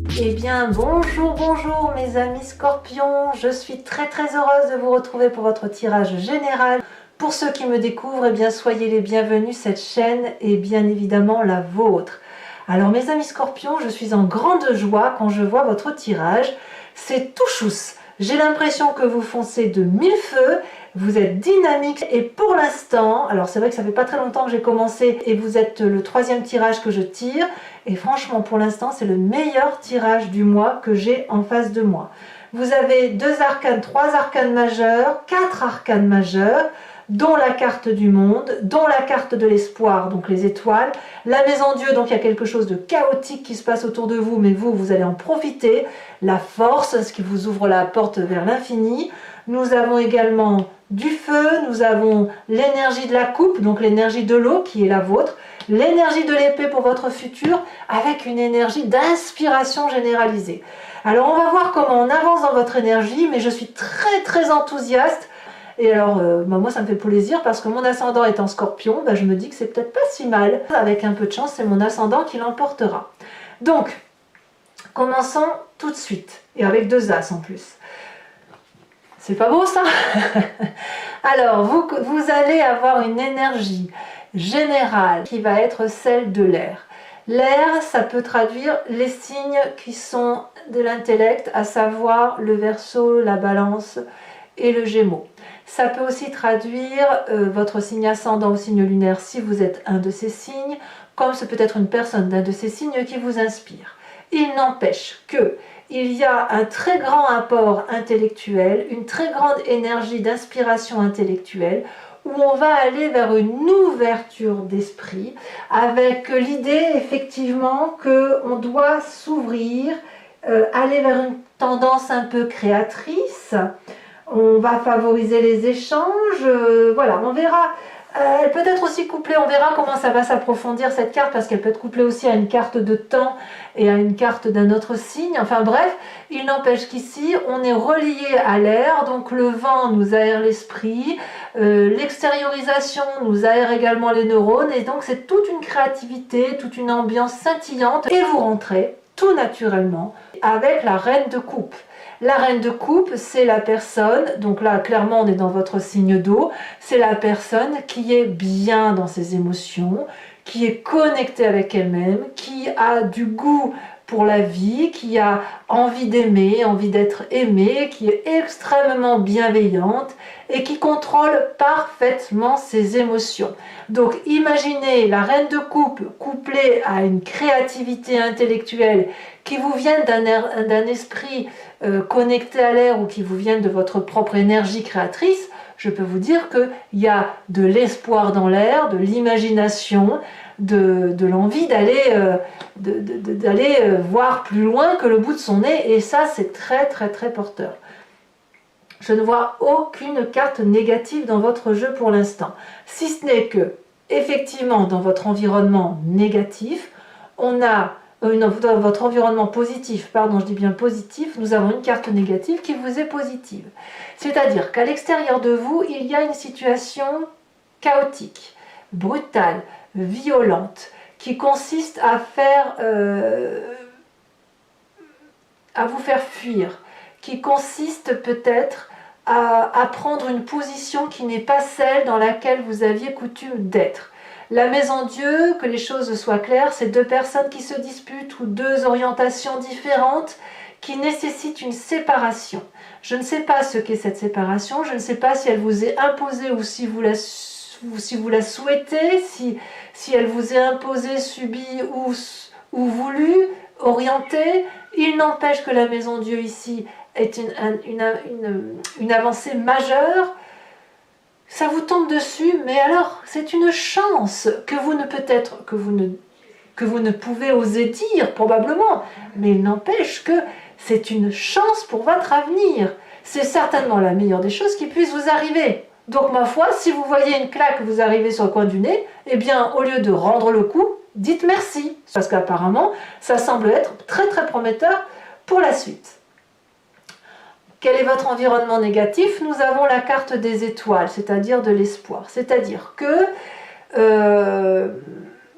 Eh bien bonjour mes amis scorpions, je suis très heureuse de vous retrouver pour votre tirage général. Pour ceux qui me découvrent, eh bien soyez les bienvenus, cette chaîne est bien évidemment la vôtre. Alors mes amis scorpions, je suis en grande joie quand je vois votre tirage, c'est tout chousse. J'ai l'impression que vous foncez de mille feux, vous êtes dynamique et pour l'instant, alors c'est vrai que ça fait pas très longtemps que j'ai commencé et vous êtes le troisième tirage que je tire et franchement pour l'instant c'est le meilleur tirage du mois que j'ai en face de moi. Vous avez 2 arcanes, 3 arcanes majeurs, 4 arcanes majeurs, dont la carte du monde, dont la carte de l'espoir, donc les étoiles, la maison Dieu, donc il y a quelque chose de chaotique qui se passe autour de vous, mais vous allez en profiter, la force, ce qui vous ouvre la porte vers l'infini. Nous avons également du feu, nous avons l'énergie de la coupe, donc l'énergie de l'eau qui est la vôtre, l'énergie de l'épée pour votre futur, avec une énergie d'inspiration généralisée. Alors on va voir comment on avance dans votre énergie, mais je suis très enthousiaste. Et alors, moi ça me fait plaisir parce que mon ascendant est en scorpion, je me dis que c'est peut-être pas si mal. Avec un peu de chance, c'est mon ascendant qui l'emportera. Donc, commençons tout de suite. Et avec 2 as en plus. C'est pas beau ça? Alors, vous allez avoir une énergie générale qui va être celle de l'air. L'air, ça peut traduire les signes qui sont de l'intellect, à savoir le Verseau, la Balance et le Gémeaux. Ça peut aussi traduire votre signe ascendant ou signe lunaire si vous êtes un de ces signes, comme ce peut être une personne d'un de ces signes qui vous inspire. Il n'empêche que il y a un très grand apport intellectuel, une très grande énergie d'inspiration intellectuelle, où on va aller vers une ouverture d'esprit, avec l'idée effectivement qu'on doit s'ouvrir, aller vers une tendance un peu créatrice. On va favoriser les échanges, voilà, on verra. Elle peut être aussi couplée, on verra comment ça va s'approfondir cette carte, parce qu'elle peut être couplée aussi à une carte de temps et à une carte d'un autre signe. Enfin bref, il n'empêche qu'ici, on est relié à l'air, donc le vent nous aère l'esprit, l'extériorisation nous aère également les neurones, et donc c'est toute une créativité, toute une ambiance scintillante, et vous rentrez tout naturellement avec la reine de coupe. La reine de coupe, c'est la personne, donc là clairement on est dans votre signe d'eau, c'est la personne qui est bien dans ses émotions, qui est connectée avec elle-même, qui a du goût pour la vie, qui a envie d'aimer, envie d'être aimée, qui est extrêmement bienveillante et qui contrôle parfaitement ses émotions. Donc imaginez la reine de coupe couplée à une créativité intellectuelle qui vous vient d'un esprit connecté à l'air ou qui vous viennent de votre propre énergie créatrice, je peux vous dire qu'il y a de l'espoir dans l'air, de l'imagination, de l'envie d'aller voir plus loin que le bout de son nez, et ça c'est très porteur. Je ne vois aucune carte négative dans votre jeu pour l'instant, si ce n'est que, effectivement, dans votre environnement négatif, on a dans votre environnement positif, pardon, je dis bien positif, nous avons une carte négative qui vous est positive. C'est-à-dire qu'à l'extérieur de vous, il y a une situation chaotique, brutale, violente, qui consiste à vous faire fuir, qui consiste peut-être à prendre une position qui n'est pas celle dans laquelle vous aviez coutume d'être. La maison Dieu, que les choses soient claires, c'est 2 personnes qui se disputent ou 2 orientations différentes qui nécessitent une séparation. Je ne sais pas ce qu'est cette séparation, je ne sais pas si elle vous est imposée ou si vous la souhaitez, si elle vous est imposée, subie ou voulue, orientée. Il n'empêche que la maison Dieu ici est une avancée majeure. Ça vous tombe dessus, mais alors c'est une chance que vous ne pouvez oser dire probablement, mais il n'empêche que c'est une chance pour votre avenir. C'est certainement la meilleure des choses qui puisse vous arriver. Donc ma foi, si vous voyez une claque vous arriver sur le coin du nez, eh bien au lieu de rendre le coup, dites merci, parce qu'apparemment ça semble être très prometteur pour la suite. Quel est votre environnement négatif? Nous avons la carte des étoiles, c'est-à-dire de l'espoir. C'est-à-dire que,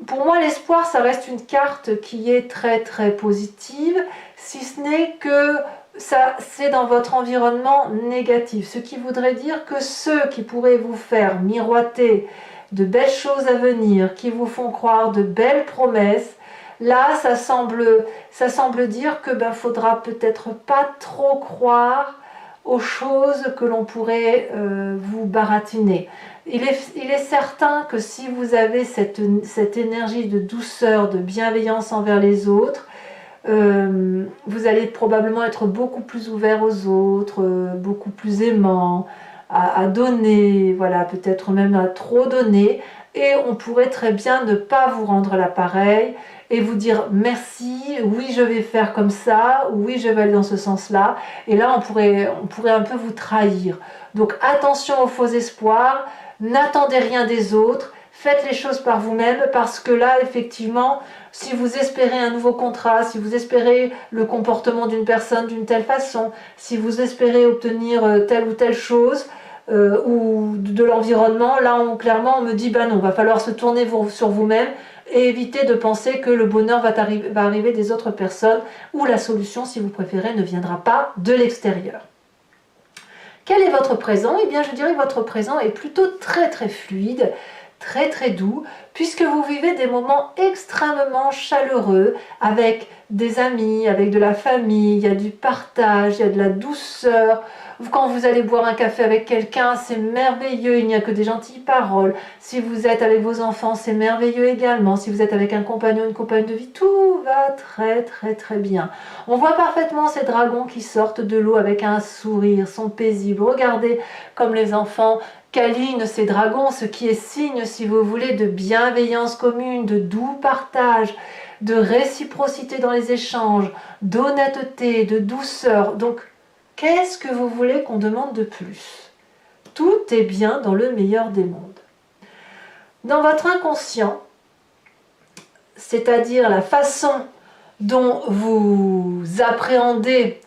pour moi, l'espoir, ça reste une carte qui est très positive. si ce n'est que ça, c'est dans votre environnement négatif. Ce qui voudrait dire que ceux qui pourraient vous faire miroiter de belles choses à venir, qui vous font croire de belles promesses, là, ça semble dire que faudra peut-être pas trop croire aux choses que l'on pourrait vous baratiner. Il est certain que si vous avez cette énergie de douceur, de bienveillance envers les autres, vous allez probablement être beaucoup plus ouvert aux autres, beaucoup plus aimant, à donner, voilà, peut-être même à trop donner, et on pourrait très bien ne pas vous rendre l'appareil et vous dire merci, oui je vais faire comme ça, oui je vais aller dans ce sens-là, et là on pourrait un peu vous trahir. Donc attention aux faux espoirs, n'attendez rien des autres, faites les choses par vous-même, parce que là effectivement, si vous espérez un nouveau contrat, si vous espérez le comportement d'une personne d'une telle façon, si vous espérez obtenir telle ou telle chose, ou de l'environnement, là clairement on me dit non, va falloir se tourner sur vous-même et éviter de penser que le bonheur va arriver des autres personnes, ou la solution, si vous préférez, ne viendra pas de l'extérieur. Quel est votre présent? Eh bien je dirais que votre présent est plutôt très très fluide, très très doux, puisque vous vivez des moments extrêmement chaleureux avec des amis, avec de la famille, il y a du partage, il y a de la douceur. Quand vous allez boire un café avec quelqu'un, c'est merveilleux, il n'y a que des gentilles paroles. Si vous êtes avec vos enfants, c'est merveilleux également. Si vous êtes avec un compagnon, une compagne de vie, tout va très très très bien. On voit parfaitement ces dragons qui sortent de l'eau avec un sourire, sont paisibles. Regardez comme les enfants câlinent ces dragons, ce qui est signe, si vous voulez, de bienveillance commune, de doux partage, de réciprocité dans les échanges, d'honnêteté, de douceur. Donc, qu'est-ce que vous voulez qu'on demande de plus? Tout est bien dans le meilleur des mondes. Dans votre inconscient, c'est-à-dire la façon dont vous appréhendez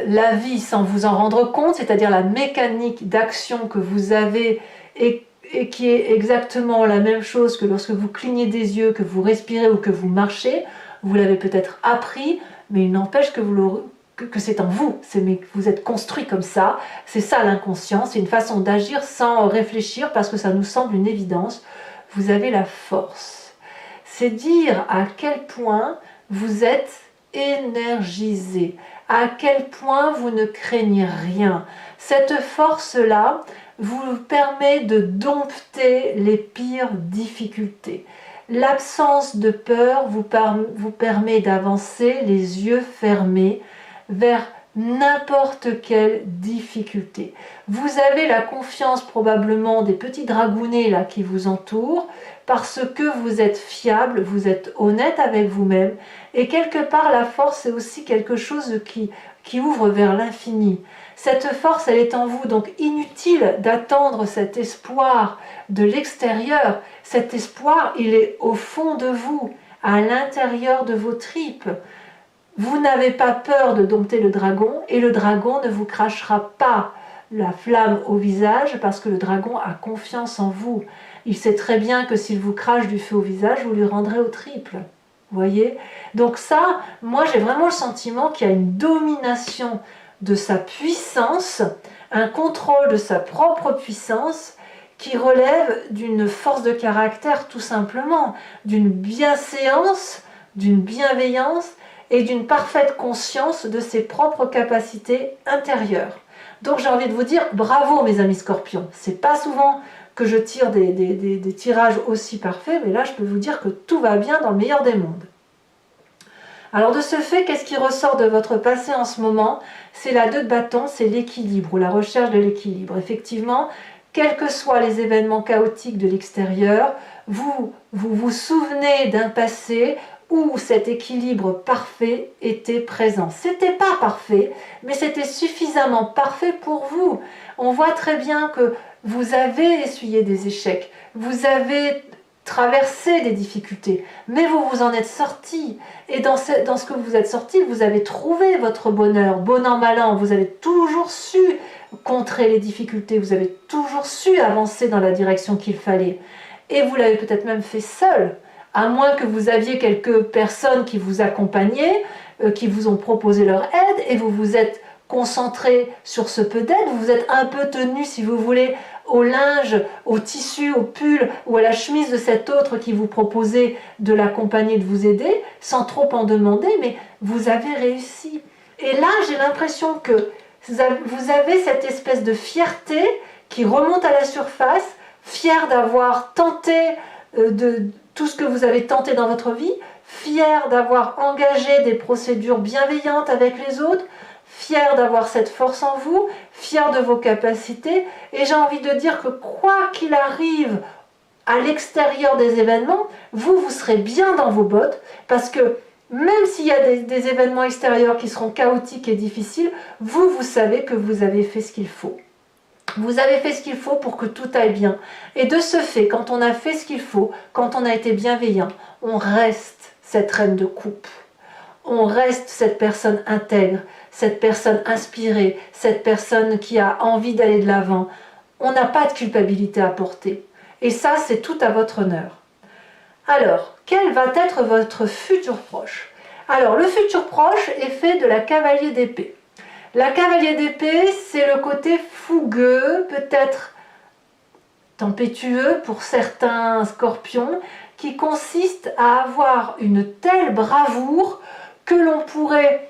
la vie sans vous en rendre compte, c'est-à-dire la mécanique d'action que vous avez et qui est exactement la même chose que lorsque vous clignez des yeux, que vous respirez ou que vous marchez, vous l'avez peut-être appris, mais il n'empêche que c'est en vous, vous êtes construit comme ça, c'est ça l'inconscient, c'est une façon d'agir sans réfléchir parce que ça nous semble une évidence. Vous avez la force. C'est dire à quel point vous êtes énergisé, à quel point vous ne craignez rien. Cette force-là vous permet de dompter les pires difficultés. L'absence de peur vous permet d'avancer les yeux fermés vers n'importe quelle difficulté. Vous avez la confiance probablement des petits dragounets là qui vous entourent parce que vous êtes fiable, vous êtes honnête avec vous-même, et quelque part la force c'est aussi quelque chose qui ouvre vers l'infini. Cette force elle est en vous, donc inutile d'attendre cet espoir de l'extérieur. Cet espoir il est au fond de vous, à l'intérieur de vos tripes. Vous n'avez pas peur de dompter le dragon, et le dragon ne vous crachera pas la flamme au visage parce que le dragon a confiance en vous. Il sait très bien que s'il vous crache du feu au visage, vous lui rendrez au triple. Vous voyez? Donc ça, moi j'ai vraiment le sentiment qu'il y a une domination de sa puissance, un contrôle de sa propre puissance qui relève d'une force de caractère tout simplement, d'une bienséance, d'une bienveillance et d'une parfaite conscience de ses propres capacités intérieures. Donc j'ai envie de vous dire bravo mes amis scorpions. C'est pas souvent que je tire des tirages aussi parfaits, mais là je peux vous dire que tout va bien dans le meilleur des mondes. Alors de ce fait, qu'est-ce qui ressort de votre passé en ce moment? C'est la 2 de bâton, c'est l'équilibre ou la recherche de l'équilibre. Effectivement, quels que soient les événements chaotiques de l'extérieur, vous souvenez d'un passé où cet équilibre parfait était présent. C'était pas parfait, mais c'était suffisamment parfait pour vous. On voit très bien que vous avez essuyé des échecs, vous avez traversé des difficultés, mais vous vous en êtes sorti. Et dans ce que vous êtes sorti, vous avez trouvé votre bonheur, bon an, mal an. Vous avez toujours su contrer les difficultés, vous avez toujours su avancer dans la direction qu'il fallait. Et vous l'avez peut-être même fait seul, à moins que vous aviez quelques personnes qui vous accompagnaient, qui vous ont proposé leur aide et vous vous êtes concentré sur ce peu d'aide, vous vous êtes un peu tenu, si vous voulez, au linge, au tissu, au pull ou à la chemise de cet autre qui vous proposait de l'accompagner, de vous aider, sans trop en demander, mais vous avez réussi. Et là, j'ai l'impression que vous avez cette espèce de fierté qui remonte à la surface, fier d'avoir tenté de tout ce que vous avez tenté dans votre vie, fier d'avoir engagé des procédures bienveillantes avec les autres, fier d'avoir cette force en vous, fier de vos capacités. Et j'ai envie de dire que quoi qu'il arrive à l'extérieur des événements, vous serez bien dans vos bottes, parce que même s'il y a des événements extérieurs qui seront chaotiques et difficiles, vous savez que vous avez fait ce qu'il faut. Vous avez fait ce qu'il faut pour que tout aille bien. Et de ce fait, quand on a fait ce qu'il faut, quand on a été bienveillant, on reste cette reine de coupe. On reste cette personne intègre, cette personne inspirée, cette personne qui a envie d'aller de l'avant. On n'a pas de culpabilité à porter. Et ça, c'est tout à votre honneur. Alors, quel va être votre futur proche? Alors, le futur proche est fait de la cavalier d'épée. La cavalier d'épée, c'est le côté fougueux, peut-être tempétueux pour certains scorpions, qui consiste à avoir une telle bravoure que l'on pourrait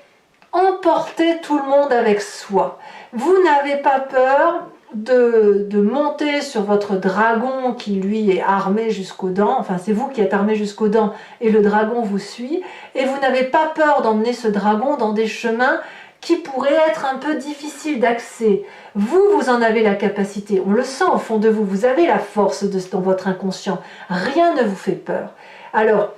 emporter tout le monde avec soi. Vous n'avez pas peur de monter sur votre dragon qui lui est armé jusqu'aux dents, enfin c'est vous qui êtes armé jusqu'aux dents et le dragon vous suit, et vous n'avez pas peur d'emmener ce dragon dans des chemins qui pourraient être un peu difficiles d'accès. Vous en avez la capacité, on le sent au fond de vous, vous avez la force dans votre inconscient, rien ne vous fait peur. Alors,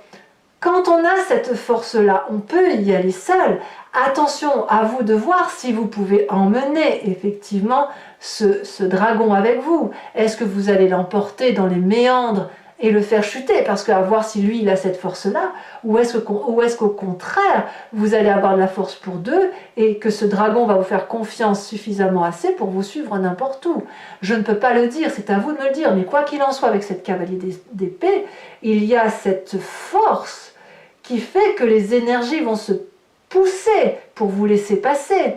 quand on a cette force-là, on peut y aller seul. Attention, à vous de voir si vous pouvez emmener effectivement ce dragon avec vous. Est-ce que vous allez l'emporter dans les méandres et le faire chuter? Parce qu'à voir si lui, il a cette force-là, ou est-ce qu'au contraire, vous allez avoir de la force pour deux et que ce dragon va vous faire confiance suffisamment assez pour vous suivre n'importe où. Je ne peux pas le dire, c'est à vous de me le dire, mais quoi qu'il en soit, avec cette cavalier d'épée, il y a cette force qui fait que les énergies vont se pousser pour vous laisser passer.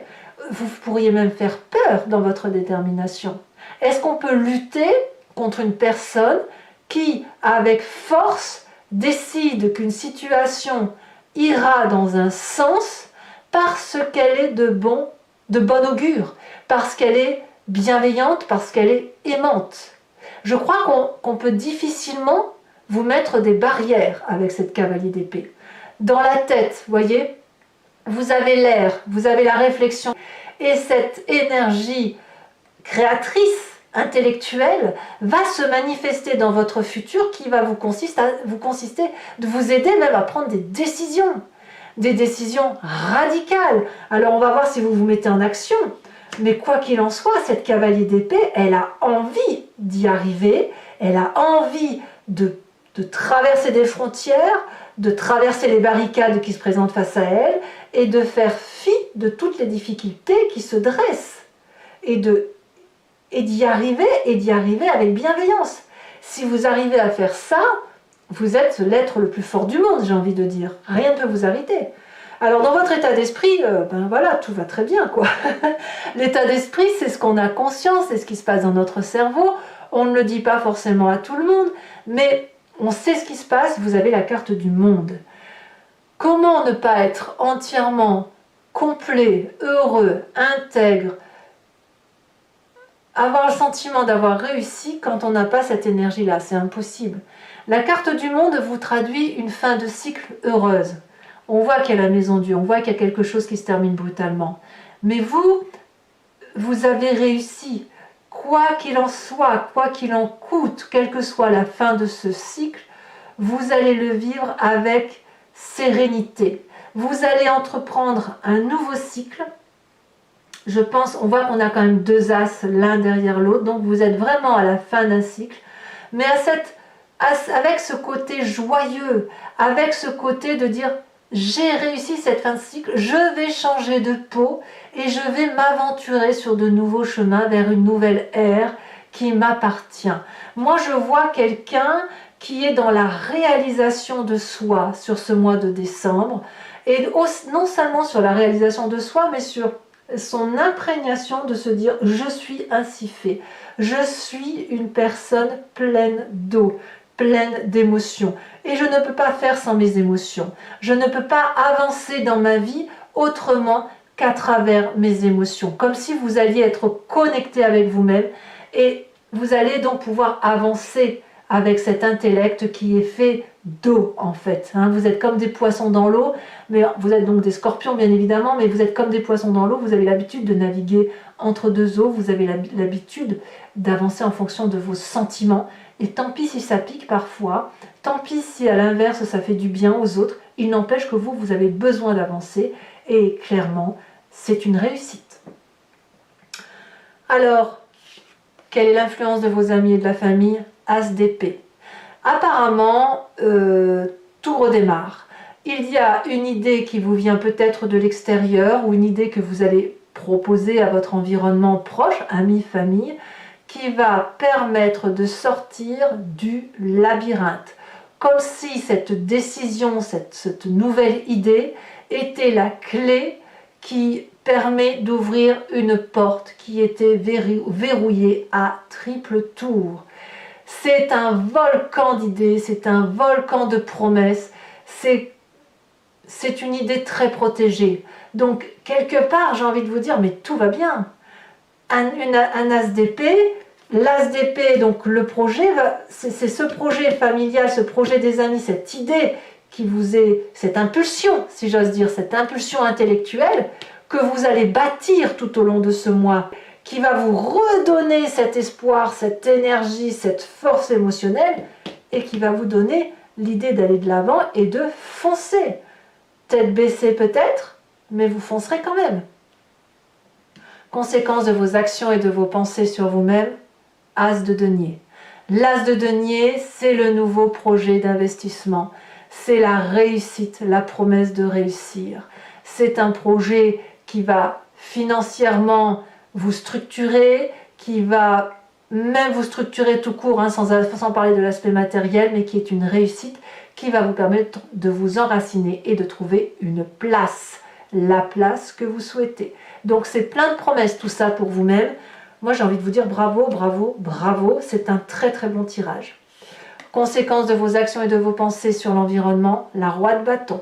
Vous pourriez même faire peur dans votre détermination. Est-ce qu'on peut lutter contre une personne qui, avec force, décide qu'une situation ira dans un sens parce qu'elle est de bon augure, parce qu'elle est bienveillante, parce qu'elle est aimante? Je crois qu'on peut difficilement vous mettre des barrières avec cette cavalier d'épée. Dans la tête, voyez, vous avez l'air, vous avez la réflexion et cette énergie créatrice, intellectuelle, va se manifester dans votre futur qui va vous consister de vous aider même à prendre des décisions radicales. Alors on va voir si vous vous mettez en action, mais quoi qu'il en soit, cette cavalier d'épée, elle a envie d'y arriver, elle a envie de traverser des frontières, de traverser les barricades qui se présentent face à elle et de faire fi de toutes les difficultés qui se dressent et d'y arriver avec bienveillance. Si vous arrivez à faire ça, vous êtes l'être le plus fort du monde, j'ai envie de dire. Rien ne peut vous arrêter. Alors dans votre état d'esprit, ben voilà, tout va très bien, quoi. L'état d'esprit, c'est ce qu'on a conscience, c'est ce qui se passe dans notre cerveau. On ne le dit pas forcément à tout le monde, mais on sait ce qui se passe, vous avez la carte du monde. Comment ne pas être entièrement complet, heureux, intègre, avoir le sentiment d'avoir réussi quand on n'a pas cette énergie-là? C'est impossible. La carte du monde vous traduit une fin de cycle heureuse. On voit qu'il y a la maison Dieu, on voit qu'il y a quelque chose qui se termine brutalement. Mais vous avez réussi. Quoi qu'il en soit, quoi qu'il en coûte, quelle que soit la fin de ce cycle, vous allez le vivre avec sérénité. Vous allez entreprendre un nouveau cycle. Je pense, on voit qu'on a quand même deux as l'un derrière l'autre, donc vous êtes vraiment à la fin d'un cycle, mais avec ce côté joyeux, avec ce côté de dire j'ai réussi cette fin de cycle, je vais changer de peau et je vais m'aventurer sur de nouveaux chemins vers une nouvelle ère qui m'appartient. Moi je vois quelqu'un qui est dans la réalisation de soi sur ce mois de décembre Et non seulement sur la réalisation de soi, mais sur son imprégnation de se dire « je suis ainsi fait, je suis une personne pleine d'eau, pleine d'émotions, et je ne peux pas faire sans mes émotions. Je ne peux pas avancer dans ma vie autrement qu'à travers mes émotions. » Comme si vous alliez être connecté avec vous-même et vous allez donc pouvoir avancer avec cet intellect qui est fait d'eau en fait. Vous êtes comme des poissons dans l'eau, mais vous êtes donc des scorpions bien évidemment, mais vous êtes comme des poissons dans l'eau, vous avez l'habitude de naviguer entre deux eaux, vous avez l'habitude d'avancer en fonction de vos sentiments, et tant pis si ça pique parfois, tant pis si à l'inverse ça fait du bien aux autres, il n'empêche que vous avez besoin d'avancer, et clairement, c'est une réussite. Alors, quelle est l'influence de vos amis et de la famille? As d'épée. Apparemment, tout redémarre. Il y a une idée qui vous vient peut-être de l'extérieur ou une idée que vous allez proposer à votre environnement proche, amis, famille, qui va permettre de sortir du labyrinthe. Comme si cette décision, cette nouvelle idée était la clé qui permet d'ouvrir une porte qui était verrouillée à triple tour. C'est un volcan d'idées, c'est un volcan de promesses, c'est une idée très protégée. Donc, quelque part, j'ai envie de vous dire, mais tout va bien. Un as d'épée, l'as d'épée, donc le projet, c'est ce projet familial, ce projet des amis, cette idée qui vous est, cette impulsion, si j'ose dire, cette impulsion intellectuelle que vous allez bâtir tout au long de ce mois, qui va vous redonner cet espoir, cette énergie, cette force émotionnelle, et qui va vous donner l'idée d'aller de l'avant et de foncer. Tête baissée peut-être, mais vous foncerez quand même. Conséquence de vos actions et de vos pensées sur vous-même, as de denier. L'as de denier, c'est le nouveau projet d'investissement. C'est la réussite, la promesse de réussir. C'est un projet qui va financièrement vous structurer, qui va même vous structurer tout court, sans parler de l'aspect matériel, mais qui est une réussite qui va vous permettre de vous enraciner et de trouver une place, la place que vous souhaitez. Donc c'est plein de promesses tout ça pour vous-même. Moi j'ai envie de vous dire bravo, bravo, bravo, c'est un très très bon tirage. Conséquence de vos actions et de vos pensées sur l'environnement, la roue de bâton.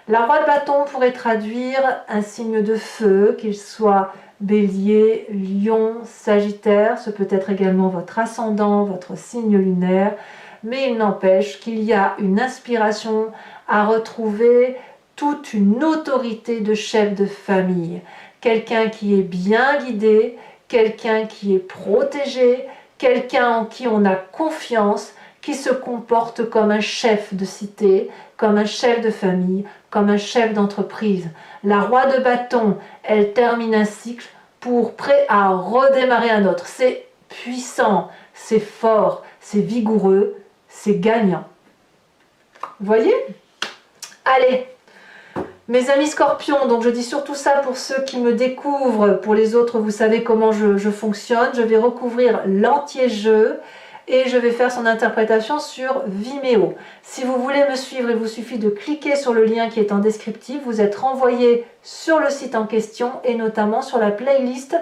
La roue de bâton pourrait traduire un signe de feu, qu'il soit Bélier, Lion, Sagittaire, ce peut être également votre ascendant, votre signe lunaire, mais il n'empêche qu'il y a une inspiration à retrouver toute une autorité de chef de famille, quelqu'un qui est bien guidé, quelqu'un qui est protégé, quelqu'un en qui on a confiance, qui se comporte comme un chef de cité, comme un chef de famille, comme un chef d'entreprise. La roue de bâton, elle termine un cycle prêt à redémarrer un autre. C'est puissant, c'est fort, c'est vigoureux, c'est gagnant. Vous voyez? Allez, mes amis scorpions, donc je dis surtout ça pour ceux qui me découvrent. Pour les autres, vous savez comment je fonctionne. Je vais recouvrir l'entier-jeu et je vais faire son interprétation sur Vimeo. Si vous voulez me suivre, il vous suffit de cliquer sur le lien qui est en descriptif. Vous êtes renvoyé sur le site en question et notamment sur la playlist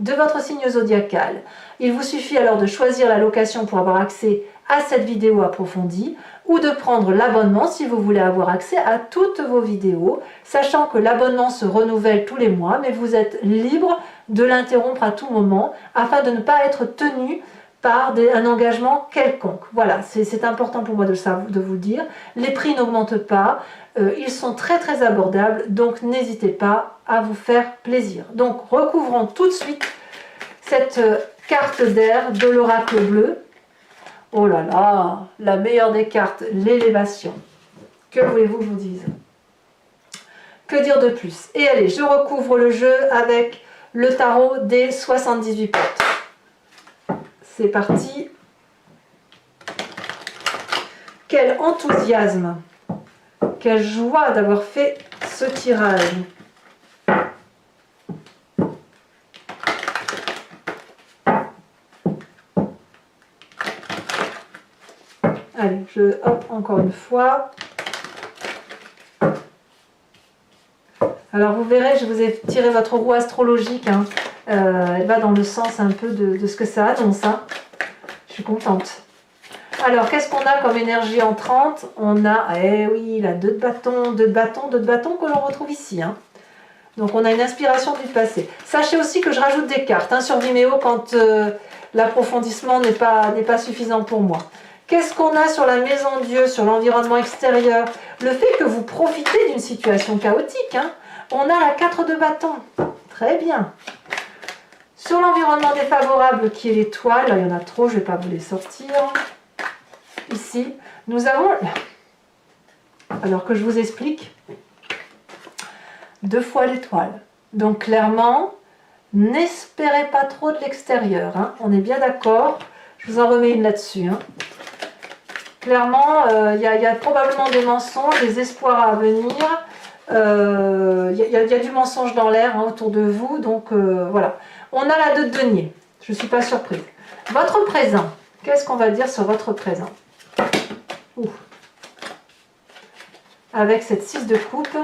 de votre signe zodiacal. Il vous suffit alors de choisir la location pour avoir accès à cette vidéo approfondie ou de prendre l'abonnement si vous voulez avoir accès à toutes vos vidéos, sachant que l'abonnement se renouvelle tous les mois, mais vous êtes libre de l'interrompre à tout moment afin de ne pas être tenu par un engagement quelconque. Voilà, c'est important pour moi de vous le dire. Les prix n'augmentent pas, ils sont très très abordables, donc n'hésitez pas à vous faire plaisir. Donc recouvrons tout de suite cette carte d'air de l'oracle bleu. Oh là là, la meilleure des cartes, l'élévation. Que voulez-vous que je vous dise? Que dire de plus? Et allez, je recouvre le jeu avec le tarot des 78 portes. C'est parti. Quel enthousiasme, quelle joie d'avoir fait ce tirage. Allez, hop, encore une fois. Alors vous verrez, je vous ai tiré votre roue astrologique. Hein. Elle va dans le sens un peu de ce que ça annonce. Hein. Je suis contente. Alors, qu'est-ce qu'on a comme énergie entrante? On a, eh oui, la 2 de bâton, 2 de bâton, 2 de bâton que l'on retrouve ici. Hein. Donc, on a une inspiration du passé. Sachez aussi que je rajoute des cartes hein, sur Vimeo quand l'approfondissement n'est pas suffisant pour moi. Qu'est-ce qu'on a sur la maison Dieu, sur l'environnement extérieur? Le fait que vous profitez d'une situation chaotique. Hein. On a la 4 de bâton. Très bien. Sur l'environnement défavorable qui est l'étoile, il y en a trop, je ne vais pas vous les sortir. Ici, nous avons, alors que je vous explique, 2 fois l'étoile. Donc clairement, n'espérez pas trop de l'extérieur. Hein. On est bien d'accord. Je vous en remets une là-dessus. Hein. Clairement, il y a probablement des mensonges, des espoirs à venir. Il y a du mensonge dans l'air hein, autour de vous. Donc voilà. On a la 2 de denier. Je ne suis pas surprise. Votre présent. Qu'est-ce qu'on va dire sur votre présent? Ouh. Avec cette 6 de coupe.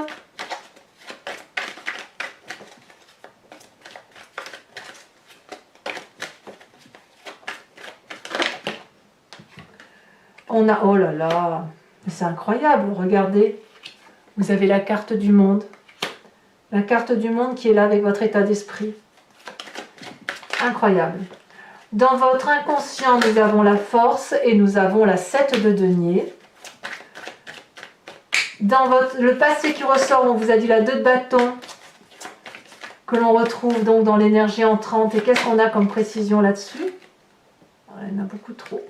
On a, oh là là, c'est incroyable, regardez. Vous avez la carte du monde. La carte du monde qui est là avec votre état d'esprit. Incroyable. Dans votre inconscient, nous avons la force et nous avons la 7 de denier. Dans le passé qui ressort, on vous a dit la 2 de bâton, que l'on retrouve donc dans l'énergie entrante. Et qu'est-ce qu'on a comme précision là-dessus? Il y en a beaucoup trop.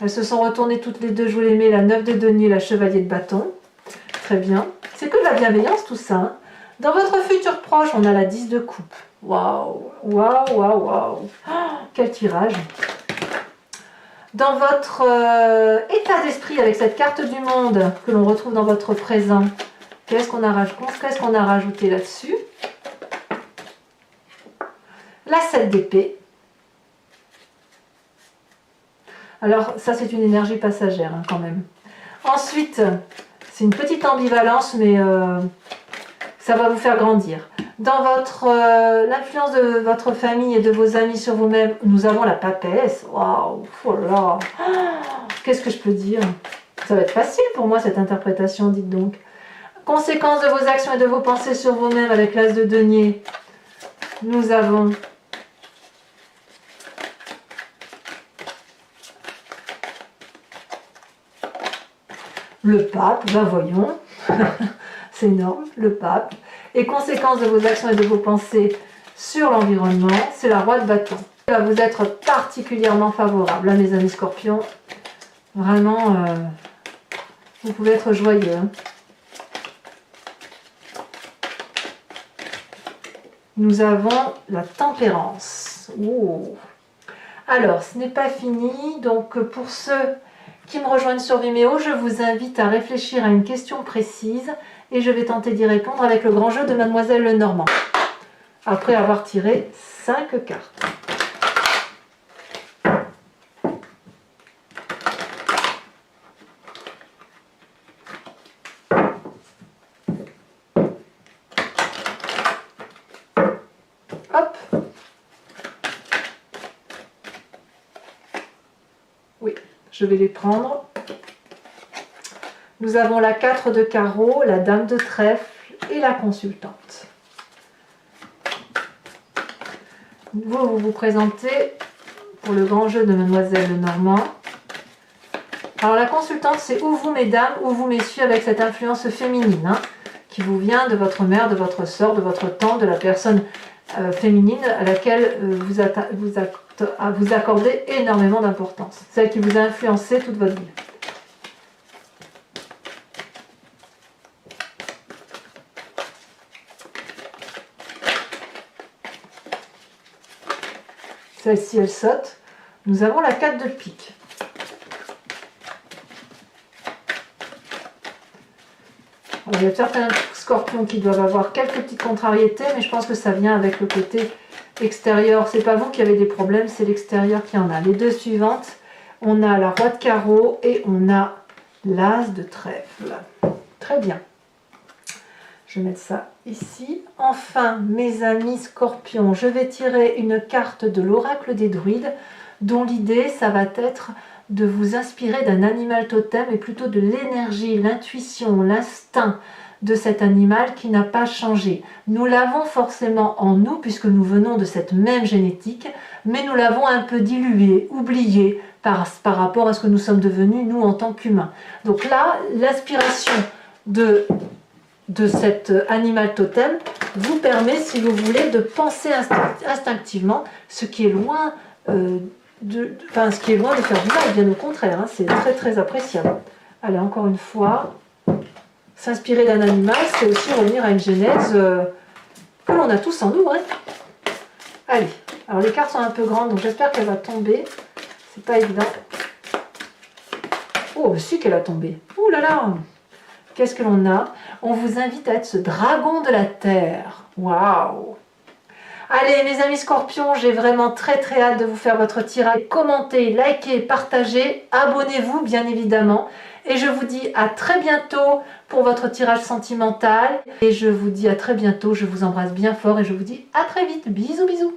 Elles se sont retournées toutes les deux, je vous les mets, la 9 de denier, la chevalier de bâton. Très bien. C'est que de la bienveillance tout ça. Hein. Dans votre futur proche, on a la 10 de coupe. Waouh, waouh, waouh, waouh. Quel tirage. Dans votre état d'esprit, avec cette carte du monde que l'on retrouve dans votre présent, qu'est-ce qu'on a rajouté là-dessus? La 7 d'épée. Alors, ça, c'est une énergie passagère, hein, quand même. Ensuite, c'est une petite ambivalence, mais ça va vous faire grandir. Dans l'influence de votre famille et de vos amis sur vous-même, nous avons la papesse. Waouh, oh là là. Qu'est-ce que je peux dire? Ça va être facile pour moi, cette interprétation, dites donc. Conséquence de vos actions et de vos pensées sur vous-même avec l'as de denier. Nous avons le pape, ben voyons, c'est énorme, le pape. Et conséquence de vos actions et de vos pensées sur l'environnement, c'est la roi de bâton. Ça va vous être particulièrement favorable, hein, mes amis scorpions. Vraiment, vous pouvez être joyeux. Hein. Nous avons la tempérance. Oh. Alors, ce n'est pas fini, donc pour ceux qui me rejoignent sur Vimeo, je vous invite à réfléchir à une question précise et je vais tenter d'y répondre avec le grand jeu de Mademoiselle Lenormand, après avoir tiré 5 cartes. Hop. Oui. Je vais les prendre. Nous avons la 4 de carreau, la dame de trèfle et la consultante. Vous vous présentez pour le grand jeu de Mademoiselle Lenormand. Alors la consultante, c'est ou vous mesdames ou vous messieurs avec cette influence féminine hein, qui vous vient de votre mère, de votre sœur, de votre tante, de la personne féminine à laquelle vous accordez énormément d'importance. Celle qui vous a influencé toute votre vie. Celle-ci, elle saute. Nous avons la 4 de pique. Alors, il y a certains scorpions qui doivent avoir quelques petites contrariétés, mais je pense que ça vient avec le côté extérieur. C'est pas vous qui avez des problèmes, c'est l'extérieur qui en a. Les deux suivantes, on a la roi de carreau et on a l'as de trèfle. Très bien. Je vais mettre ça ici. Enfin, mes amis scorpions, je vais tirer une carte de l'oracle des druides, dont l'idée, ça va être de vous inspirer d'un animal totem, et plutôt de l'énergie, l'intuition, l'instinct de cet animal qui n'a pas changé. Nous l'avons forcément en nous, puisque nous venons de cette même génétique, mais nous l'avons un peu dilué, oublié, par rapport à ce que nous sommes devenus, nous, en tant qu'humains. Donc là, l'inspiration de cet animal totem vous permet, si vous voulez, de penser instinctivement, ce qui est loin de faire du mal, bien au contraire, hein, c'est très très appréciable. Allez, encore une fois, s'inspirer d'un animal, c'est aussi revenir à une genèse que l'on a tous en nous. Hein. Allez, alors les cartes sont un peu grandes, donc j'espère qu'elle va tomber. C'est pas évident. Oh, si qu'elle a tombé. Ouh là là. Qu'est-ce que l'on a? On vous invite à être ce dragon de la terre. Waouh! Allez, mes amis scorpions, j'ai vraiment très très hâte de vous faire votre tirage. Commentez, likez, partagez, abonnez-vous bien évidemment. Et je vous dis à très bientôt pour votre tirage sentimental. Et je vous dis à très bientôt, je vous embrasse bien fort et je vous dis à très vite. Bisous bisous!